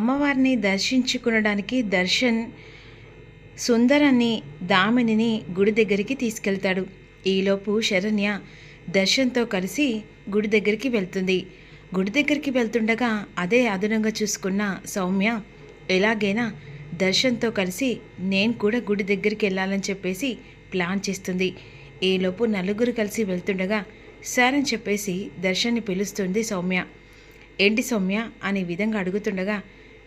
అమ్మవారిని దర్శించుకునడానికి దర్శన్ సుందరాన్ని దామినిని గుడి దగ్గరికి తీసుకెళ్తాడు. ఈలోపు శరణ్య దర్శన్తో కలిసి గుడి దగ్గరికి వెళ్తుంది. గుడి దగ్గరికి వెళ్తుండగా అదే అదనంగా చూసుకున్న సౌమ్య ఎలాగైనా దర్శన్తో కలిసి నేను కూడా గుడి దగ్గరికి వెళ్ళాలని చెప్పేసి ప్లాన్ చేస్తుంది. ఈలోపు నలుగురు కలిసి వెళ్తుండగా సార్ అని చెప్పేసి దర్శన్ని పిలుస్తుంది సౌమ్య. ఏంటి సౌమ్య అనే విధంగా అడుగుతుండగా,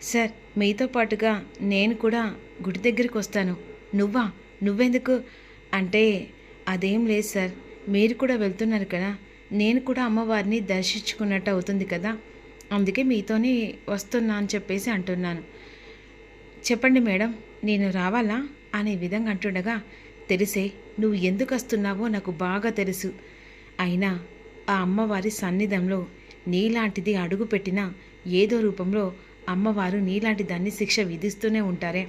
సార్ మీతో పాటుగా నేను కూడా గుడి దగ్గరికి వస్తాను. నువ్వెందుకు అంటే, అదేం లేదు సార్, మీరు కూడా వెళ్తున్నారు కదా, నేను కూడా అమ్మవారిని దర్శించుకున్నట్టు అవుతుంది కదా, అందుకే మీతోనే వస్తున్నా అని చెప్పేసి అంటున్నాను. చెప్పండి మేడం, నేను రావాలా అనే విధంగా అంటుండగా, తెలిసే నువ్వు ఎందుకు వస్తున్నావో నాకు బాగా తెలుసు. అయినా ఆ అమ్మవారి సన్నిధంలో నీలాంటిది అడుగు పెట్టినా ఏదో రూపంలో అమ్మవారు నీలాంటి దాన్ని శిక్ష విధిస్తూనే ఉంటారే.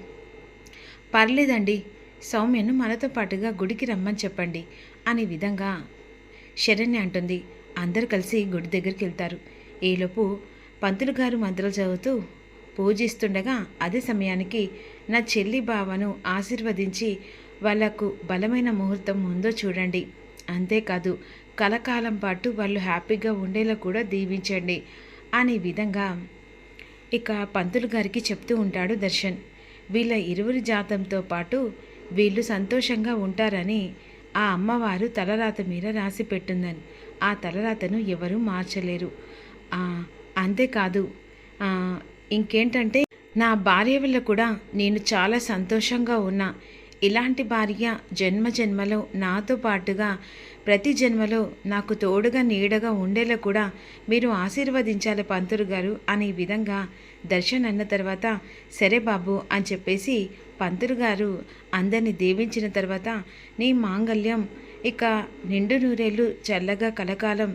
పర్లేదండి, సౌమ్యను మనతో పాటుగా గుడికి రమ్మని చెప్పండి అనే విధంగా శరణ్య అంటుంది. అందరూ కలిసి గుడి దగ్గరికి వెళ్తారు. ఈలోపు పంతులు గారు మంత్రాలు చదువుతూ పూజిస్తుండగా అదే సమయానికి నా చెల్లి బావను ఆశీర్వదించి వాళ్లకు బలమైన ముహూర్తం ముందో చూడండి, అంతేకాదు కలకాలం పాటు వాళ్ళు హ్యాపీగా ఉండేలా కూడా దీవించండి అనే విధంగా ఇక పంతులు గారికి చెప్తూ ఉంటాడు దర్శన్. వీళ్ళ ఇరువురి జాతంతో పాటు వీళ్ళు సంతోషంగా ఉంటారని ఆ అమ్మవారు తలరాత మీద రాసి పెట్టుందని, ఆ తలరాతను ఎవరూ మార్చలేరు. అంతేకాదు ఇంకేంటంటే, నా భార్య వల్ల కూడా నేను చాలా సంతోషంగా ఉన్నా. ఇలాంటి భార్య జన్మలో నాతో పాటుగా ప్రతి జన్మలో నాకు తోడుగా నీడగా ఉండేలా కూడా మీరు ఆశీర్వదించాలి పంతులు గారు అనే విధంగా దర్శన్ అన్న తర్వాత, సరే బాబు అని చెప్పేసి పంతులు గారు అందరినీ దీవించిన తర్వాత, నీ మాంగళ్యం ఇక నిండు నూరేళ్ళు చల్లగా కలకాలం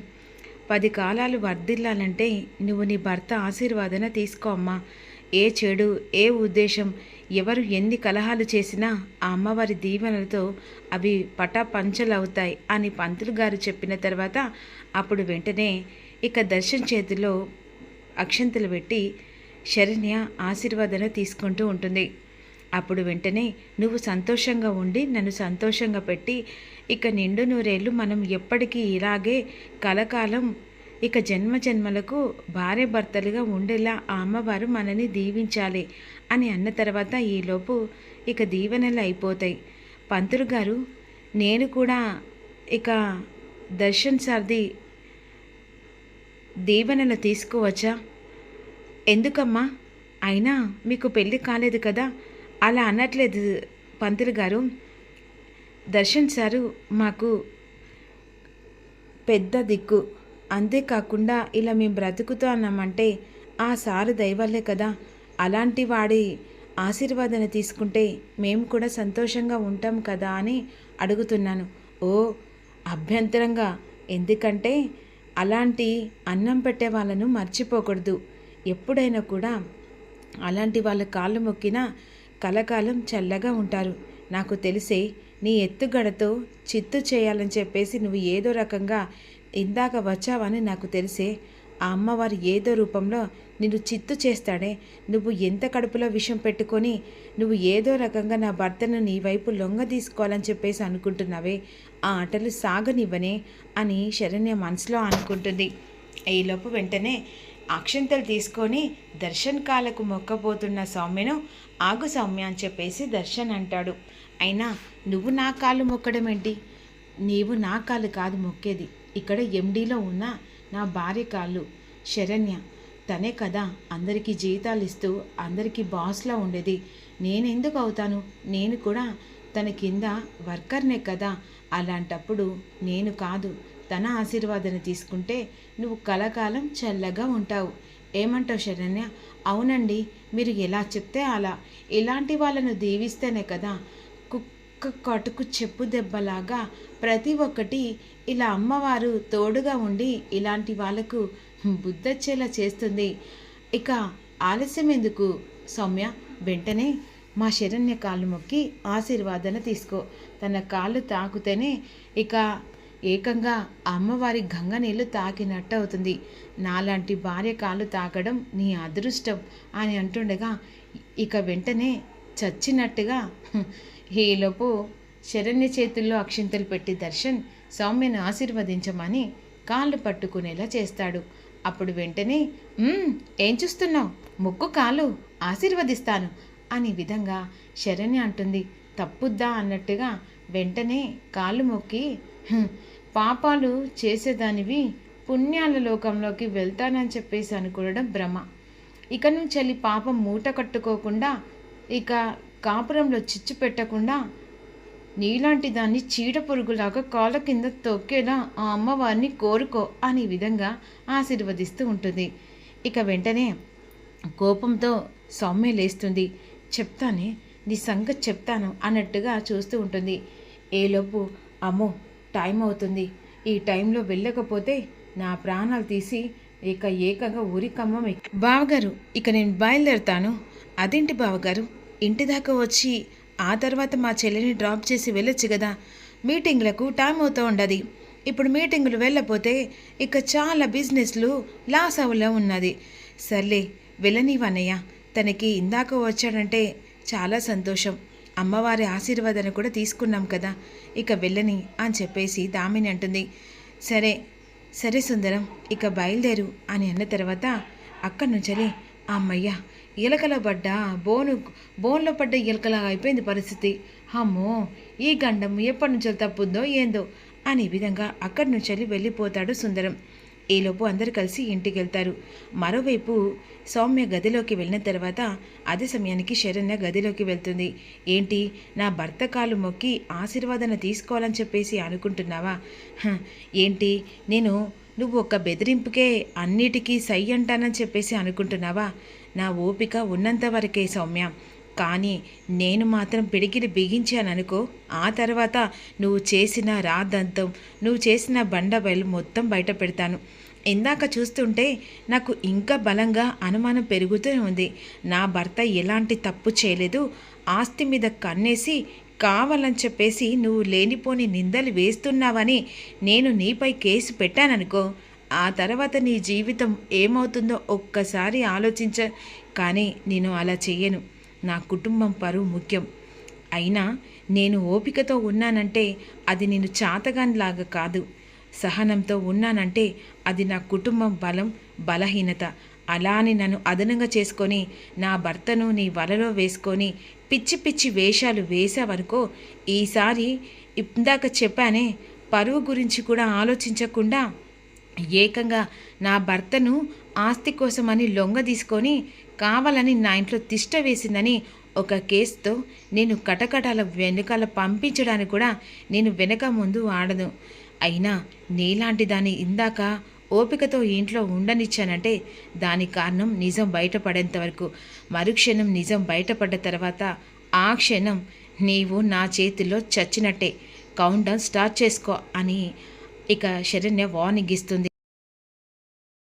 10 కాలాలు వర్ధిల్లాలంటే నువ్వు నీ భర్త ఆశీర్వాదన తీసుకో అమ్మా. ఏ చెడు ఏ ఉద్దేశం ఎవరు ఎన్ని కలహాలు చేసినా ఆ అమ్మవారి దీవెనలతో అవి పటాపంచలవుతాయి అని పంతులు గారు చెప్పిన తర్వాత, అప్పుడు వెంటనే ఇక దర్శన్ చేతిలో అక్షంతలు పెట్టి శరణ్య ఆశీర్వాదన తీసుకుంటూ ఉంటుంది. అప్పుడు వెంటనే నువ్వు సంతోషంగా ఉండి నన్ను సంతోషంగా పెట్టి ఇక నిండు నూరేళ్ళు మనం ఎప్పటికీ ఇలాగే కలకాలం ఇక జన్మలకు భార్య భర్తలుగా ఉండేలా ఆ అమ్మవారు మనని దీవించాలి అని అన్న తర్వాత ఈలోపు ఇక దీవెనలు అయిపోతాయి. పంతులు గారు, నేను కూడా ఇక దర్శన్ సార్ది దీవెనలు తీసుకోవచ్చా? ఎందుకమ్మా, అయినా మీకు పెళ్ళి కాలేదు కదా. అలా అనట్లేదు పంతులు గారు, దర్శన్ సారు మాకు పెద్ద దిక్కు, అంతేకాకుండా ఇలా మేము బ్రతుకుతూ అన్నామంటే ఆ సారు దయవల్లే కదా. అలాంటి వాడి ఆశీర్వాదన తీసుకుంటే మేము కూడా సంతోషంగా ఉంటాం కదా అని అడుగుతున్నాను. ఓ అభ్యంతరంగా, ఎందుకంటే అలాంటి అన్నం పెట్టే వాళ్ళను మర్చిపోకూడదు. ఎప్పుడైనా కూడా అలాంటి వాళ్ళ కాళ్ళు మొక్కినా కలకాలం చల్లగా ఉంటారు. నాకు తెలిసే నీ ఎత్తుగడతో చిత్తు చేయాలని చెప్పేసి నువ్వు ఏదో రకంగా ఇందాక వచ్చావని నాకు తెలిసే. ఆ అమ్మవారు ఏదో రూపంలో నిన్ను చిత్తు చేస్తాడే. నువ్వు ఎంత కడుపులో విషం పెట్టుకొని నువ్వు ఏదో రకంగా నా భర్తను నీ వైపు లొంగ తీసుకోవాలని చెప్పేసి అనుకుంటున్నావే, ఆ ఆటలు సాగనివ్వనే అని శరణ్య మనసులో అనుకుంటుంది. ఈలోపు వెంటనే అక్షంతలు తీసుకొని దర్శన్ కాళ్ళకు మొక్కబోతున్న సౌమ్యను, ఆగు సౌమ్య అని చెప్పేసి దర్శన్ అంటాడు. అయినా నువ్వు నా కాళ్ళు మొక్కడం ఏంటి? నీవు నా కాళ్ళు కాదు మొక్కేది, ఇక్కడ ఎండీలో ఉన్న నా భార్య కాళ్ళు. శరణ్య తనే కదా అందరికీ జీతాలు ఇస్తూ అందరికీ బాస్లా ఉండేది. నేనెందుకు అవుతాను? నేను కూడా తన కింద వర్కర్నే కదా. అలాంటప్పుడు నేను కాదు తన ఆశీర్వాదం తీసుకుంటే నువ్వు కలకాలం చల్లగా ఉంటావు. ఏమంటావు శరణ్య? అవునండి, మీరు ఎలా చెప్తే అలా. ఇలాంటి వాళ్ళను దీవిస్తేనే కదా కుక్క కటుకు చెప్పు దెబ్బలాగా ప్రతి ఒక్కటి ఇలా అమ్మవారు తోడుగా ఉండి ఇలాంటి వాళ్ళకు బుద్ధొచ్చేలా చేస్తుంది. ఇక ఆలస్యం ఎందుకు సౌమ్య? వెంటనే మా శరణ్య కాళ్ళు మొక్కి ఆశీర్వాదన తీసుకో. తన కాళ్ళు తాకుతేనే ఇక ఏకంగా అమ్మవారి గంగ నీళ్ళు తాకినట్టు అవుతుంది. నాలాంటి భార్య కాళ్ళు తాకడం నీ అదృష్టం అని అంటుండగా ఇక వెంటనే చచ్చినట్టుగా ఈలోపు శరణ్య చేతుల్లో అక్షింతలు పెట్టి దర్శన్ సౌమ్యను ఆశీర్వదించమని కాళ్ళు పట్టుకునేలా చేస్తాడు. అప్పుడు వెంటనే ఏం చూస్తున్నావు, ముక్కు కాలు ఆశీర్వదిస్తాను అని విధంగా శరణ్య అంటుంది. తప్పుద్దా అన్నట్టుగా వెంటనే కాళ్ళు మొక్కి పాపాలు చేసేదానివి పుణ్యాల లోకంలోకి వెళ్తానని చెప్పేసి అనుకోవడం భ్రమ. ఇక నుంచి పాపం మూట కట్టుకోకుండా, ఇక కాపురంలో చిచ్చు పెట్టకుండా నీలాంటి దాన్ని చీడ పురుగులాగా కాళ్ళ కింద తొక్కేలా ఆ అమ్మవారిని కోరుకో అనే విధంగా ఆశీర్వదిస్తూ ఉంటుంది. ఇక వెంటనే కోపంతో సౌమ్య లేస్తుంది. చెప్తానే, నీ సంగతి చెప్తాను అన్నట్టుగా చూస్తూ ఉంటుంది. ఏలోపు అమ్మో టైం అవుతుంది, ఈ టైంలో వెళ్ళకపోతే నా ప్రాణాలు తీసి ఏకంగా ఊరికమ్మం. బావగారు ఇక నేను బయలుదేరుతాను. అదేంటి బావగారు, ఇంటి దాకా వచ్చి ఆ తర్వాత మా చెల్లిని డ్రాప్ చేసి వెళ్ళొచ్చు కదా, మీటింగ్లకు టైం అవుతూ ఉండదు. ఇప్పుడు మీటింగులు వెళ్ళపోతే ఇక చాలా బిజినెస్లు లాస్ అవ్వలో ఉన్నది. సర్లే వెళ్ళనివన్నయ్య, తనకి ఇందాక వచ్చాడంటే చాలా సంతోషం. అమ్మవారి ఆశీర్వాదాన్ని కూడా తీసుకున్నాం కదా, ఇక వెళ్ళని అని చెప్పేసి దామిని అంటుంది. సరే సరే సుందరం, ఇక బయలుదేరు అని అన్న తర్వాత అక్కడి నుంచి అమ్మయ్య ఎలకల పడ్డ బోన్లో పడ్డ ఎలకలా అయిపోయింది పరిస్థితి. అమ్మో ఈ గండం ఎప్పటి నుంచో తప్పుందో ఏందో అనే విధంగా అక్కడి నుంచి వెళ్ళిపోతాడు సుందరం. ఈలోపు అందరు కలిసి ఇంటికి వెళ్తారు. మరోవైపు సౌమ్య గదిలోకి వెళ్ళిన తర్వాత అదే సమయానికి శరణ్య గదిలోకి వెళ్తుంది. ఏంటి, నా భర్త కాలు మొక్కి ఆశీర్వాదన తీసుకోవాలని చెప్పేసి అనుకుంటున్నావా? ఏంటి, నువ్వు ఒక బెదిరింపుకే అన్నిటికీ సై అంటానని చెప్పేసి అనుకుంటున్నావా? నా ఓపిక ఉన్నంత వరకే సౌమ్య, కానీ నేను మాత్రం పిడికిలి బిగించాననుకో, ఆ తర్వాత నువ్వు చేసిన రాద్దంతం, నువ్వు చేసిన బండబయలు మొత్తం బయట పెడతాను. ఇందాక చూస్తుంటే నాకు ఇంకా బలంగా అనుమానం పెరుగుతూనే ఉంది. నా భర్త ఎలాంటి తప్పు చేయలేదు, ఆస్తి మీద కన్నేసి కావాలని చెప్పేసి నువ్వు లేనిపోని నిందలు వేస్తున్నావని నేను నీపై కేసు పెట్టాననుకో, ఆ తర్వాత నీ జీవితం ఏమవుతుందో ఒక్కసారి ఆలోచించ. కానీ నేను అలా చెయ్యను. నా కుటుంబం పరువు ముఖ్యం. అయినా నేను ఓపికతో ఉన్నానంటే అది నేను చాతగానిలాగా కాదు. సహనంతో ఉన్నానంటే అది నా కుటుంబం బలహీనత. అలా అని నన్ను అదనంగా చేసుకొని నా భర్తను నీ వలలో వేసుకొని పిచ్చి పిచ్చి వేషాలు వేసావనుకో, ఈసారి ఇందాక చెప్పానే పరువు గురించి కూడా ఆలోచించకుండా ఏకంగా నా భర్తను ఆస్తి కోసమని లొంగ తీసుకొని కావాలని నా ఇంట్లో తిష్ట వేసిందని ఒక కేసుతో నేను కటకటాల వెనుకాల పంపించడానికి కూడా నేను వెనక ముందు ఆడను. అయినా నీలాంటి దాన్ని ఇందాక ఓపికతో ఇంట్లో ఉండనిచ్చానంటే దాని కారణం నిజం బయటపడేంత వరకు. మరుక్షణం నిజం బయటపడ్డ తర్వాత ఆ క్షణం నీవు నా చేతిలో చచ్చినట్టే. కౌంట్ డౌన్ స్టార్ట్ చేసుకో అని ఇక శరణ్య వార్నింగ్ ఇస్తుంది.